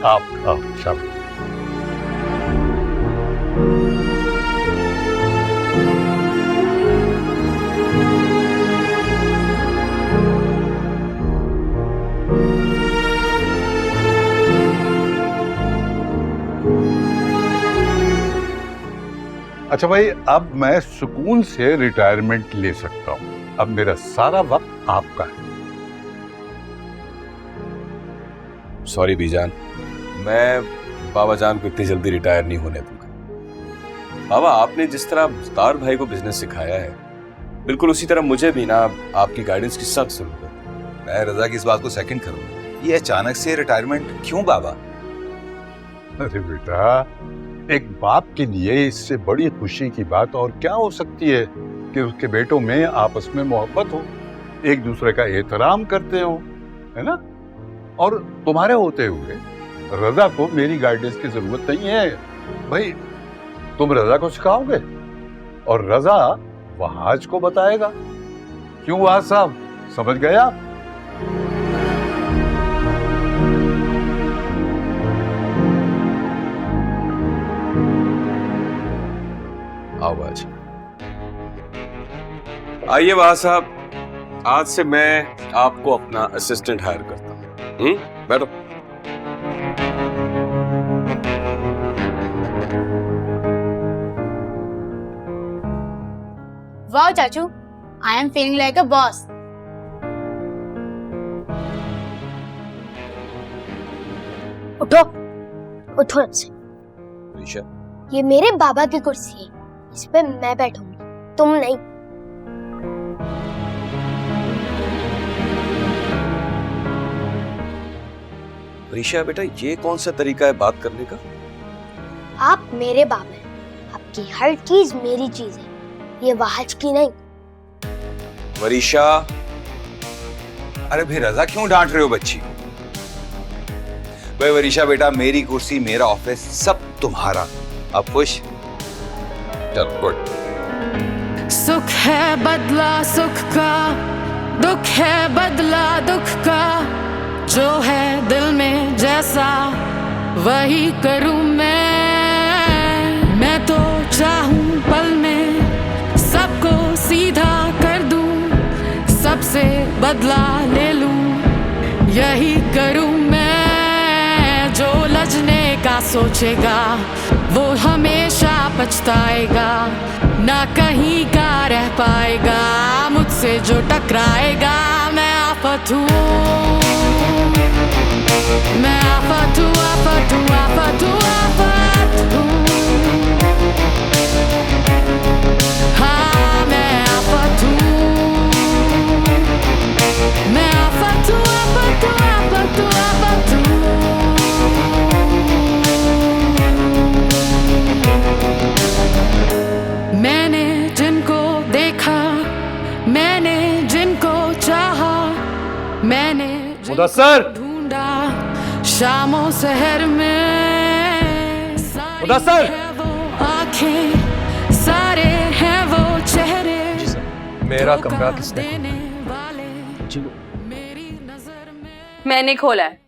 आओ शाबाश। अच्छा भाई, अब मैं सुकून से रिटायरमेंट ले सकता हूँ। अब मेरा सारा वक्त आपका है। सॉरी बीजान, मैं बाबा जान को इतनी जल्दी रिटायर नहीं होने दूंगा। बाबा, आपने जिस तरह मुख्तार भाई को बिजनेस सिखाया है, बिल्कुल उसी तरह मुझे भी ना आपकी गाइडेंस की सख्त जरूरत है। मैं रजा की इस बात को सेकंड करूंगा। ये अचानक से रिटायरमेंट क्यों बाबा? अरे बेटा, एक बाप के लिए इससे बड़ी खुशी की बात और क्या हो सकती है कि उसके बेटों में आपस में मोहब्बत हो, एक दूसरे का एहतराम करते हो, है ना? और तुम्हारे होते हुए रजा को मेरी गाइडेंस की जरूरत नहीं है भाई। तुम रजा को सिखाओगे और रजा वहाज को बताएगा। क्यों वहाज साहब, समझ गए आप? आवाज आइए वहां साहब, आज से मैं आपको अपना असिस्टेंट हायर करता हूँ। बैठो। वाह चाचू, I am feeling like a boss. उठो उठो हमसे। ऋषा, ये मेरे बाबा की कुर्सी है, इस पे मैं बैठूंगी, तुम नहीं। ऋषा बेटा, ये कौन सा तरीका है बात करने का? आप मेरे बाबा हैं, आपकी हर चीज मेरी चीज है, ये वहाज की नहीं। वरीशा, अरे भाई रजा क्यों डांट रहे हो बच्ची को? भाई वरीशा बेटा, मेरी कुर्सी, मेरा ऑफिस, सब तुम्हारा। अब खुश? चल गुड। सुख है बदला सुख का, दुख है बदला दुख का, जो है दिल में जैसा वही करूं मैं तो चाहूं पल में सबको सीधा कर दूं, सबसे बदला ले लूं, यही करूं मैं। जो लजने का सोचेगा वो हमेशा पछताएगा, ना कहीं का रह पाएगा, मुझसे जो टकराएगा। मैं आफत हूँ, मैं आफत हूँ, आफत हूँ, आफत हूँ, आफत हूँ। हाँ मैं आफत हूँ, मैं आफत हूँ, आफत हूँ, आफत हूँ, आफत हूँ। मैंने जिनको देखा, मैंने जिनको चाहा, मैंने मुदस्सर, ढूंढा शामों शहर में। मुदस्सर, है वो आंखें, सारे हैं वो चेहरे। जी सर। मेरा कमरा किसने खोला? जी मेरी नजर में मैंने खोला है।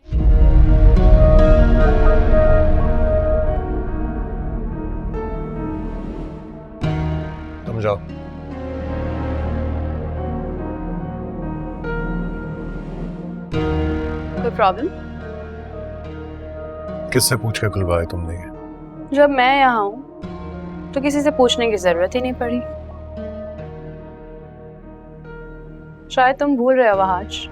तुम जाओ। कोई प्रॉब्लम? किससे पूछ के खुलवाए तुमने ये? जब मैं यहाँ हूँ तो किसी से पूछने की जरूरत ही नहीं पड़ी। शायद तुम भूल रहे हो वहाज,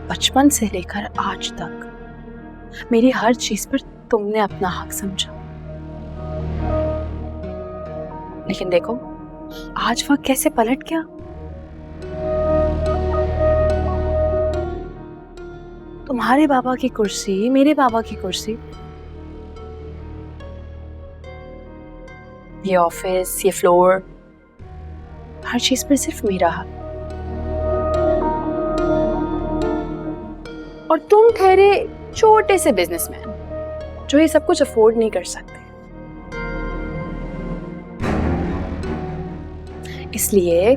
बचपन से लेकर आज तक मेरी हर चीज पर तुमने अपना हक समझा, लेकिन देखो आज वह कैसे पलट गया। तुम्हारे बाबा की कुर्सी, मेरे बाबा की कुर्सी, ये ऑफिस, ये फ्लोर, हर चीज पर सिर्फ मेरा हक। और तुम ठहरे छोटे से बिजनेसमैन जो ये सब कुछ अफोर्ड नहीं कर सकते। इसलिए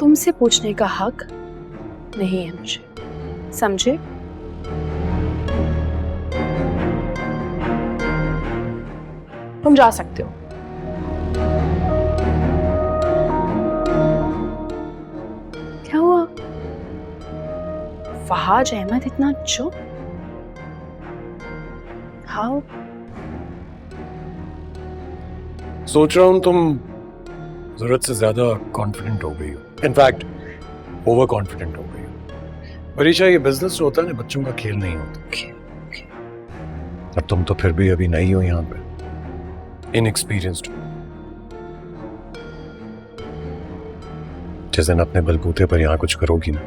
तुमसे पूछने का हक नहीं है मुझे, समझे? तुम जा सकते हो। क्या हुआ? फहाज अहमद इतना चुप? हाउ? सोच रहा हूं तुम जरूरत से ज्यादा कॉन्फिडेंट हो गई हो, इनफैक्ट ओवर कॉन्फिडेंट हो गई हो। परीक्षा, ये बिजनेस जो होता है ना, बच्चों का खेल नहीं होता। अब तुम तो फिर भी अभी नई हो यहाँ पे, इनएक्सपीरियंस्ड। जिस दिन अपने बलबूते पर यहाँ कुछ करोगी ना,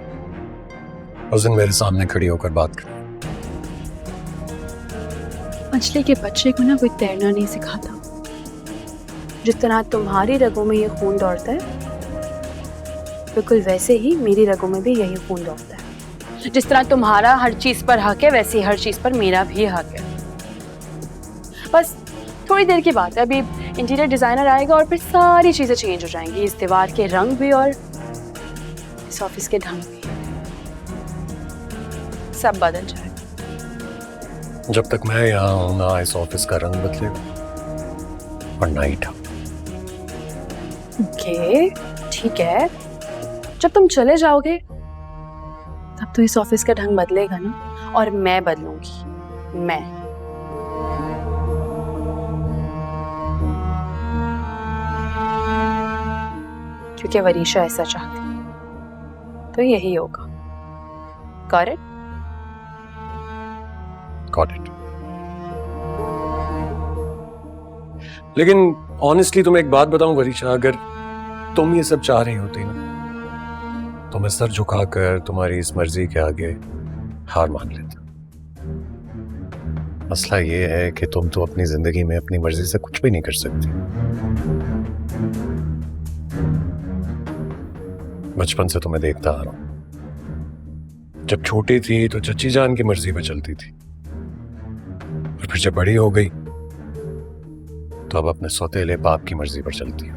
उस दिन मेरे सामने खड़ी होकर बात कर। मछली के बच्चे को ना कोई तैरना नहीं सिखाता। जितना तुम्हारी रगों में ये खून दौड़ता है, बिल्कुल वैसे ही मेरी रगों में भी यही खून दौड़ता है। जिस तरह तुम्हारा हर चीज पर हक है, वैसे ही हर चीज पर मेरा भी हक है। बस थोड़ी देर की बात है, अभी इंटीरियर डिजाइनर आएगा और फिर सारी चीजें चेंज हो जाएंगी। इस दीवार के रंग भी और इस ऑफिस के ढंग भी, सब बदल जाएगा। जब तक मैं यहाँ हूं ना इस ऑफिस का रंग बदलेगा और ना ही ढंग। ओके, ठीक है। जब तुम चले जाओगे तब तो इस ऑफिस का ढंग बदलेगा ना, और मैं बदलूंगी। मैं क्योंकि वरीशा ऐसा चाहती है, तो यही होगा। Got it? Got it. लेकिन ऑनेस्टली तुम्हें एक बात बताऊं वरीशा, अगर तुम ये सब चाह रही होती ना, तो मैं सर झुकाकर तुम्हारी इस मर्जी के आगे हार मान लेता। मसला ये है कि तुम तो अपनी जिंदगी में अपनी मर्जी से कुछ भी नहीं कर सकती। बचपन से तुम्हें देखता आ रहा हूं। जब छोटी थी तो चच्ची जान की मर्जी पे चलती थी, और फिर जब बड़ी हो गई तो अब अपने सौतेले बाप की मर्जी पर चलती है।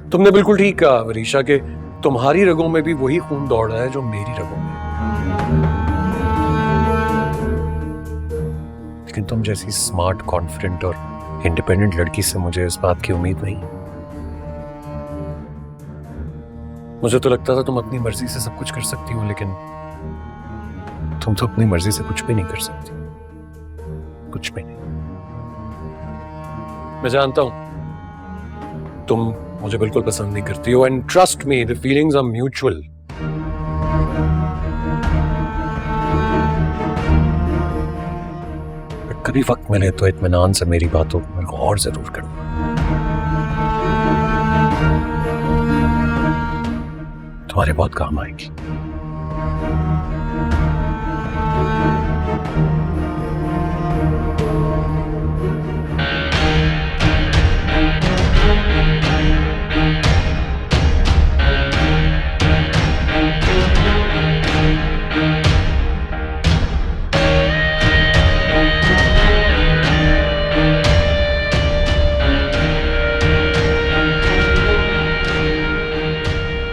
तुमने बिल्कुल ठीक कहा वरीशा, के तुम्हारी रगों में भी वही खून दौड़ रहा है जो मेरी रगों में। लेकिन तुम जैसी स्मार्ट, कॉन्फिडेंट और इंडिपेंडेंट लड़की से मुझे इस बात की उम्मीद नहीं। मुझे तो लगता था तुम अपनी मर्जी से सब कुछ कर सकती हो, लेकिन तुम तो अपनी मर्जी से कुछ भी नहीं कर सकती, कुछ भी नहीं। मैं जानता हूं तुम मुझे बिल्कुल पसंद नहीं करती हो, and trust me, the feelings are mutual. कभी वक्त मिले तो इत्मीनान से मेरी बातों पर गौर जरूर करना। तुम्हारे बहुत काम आएगी।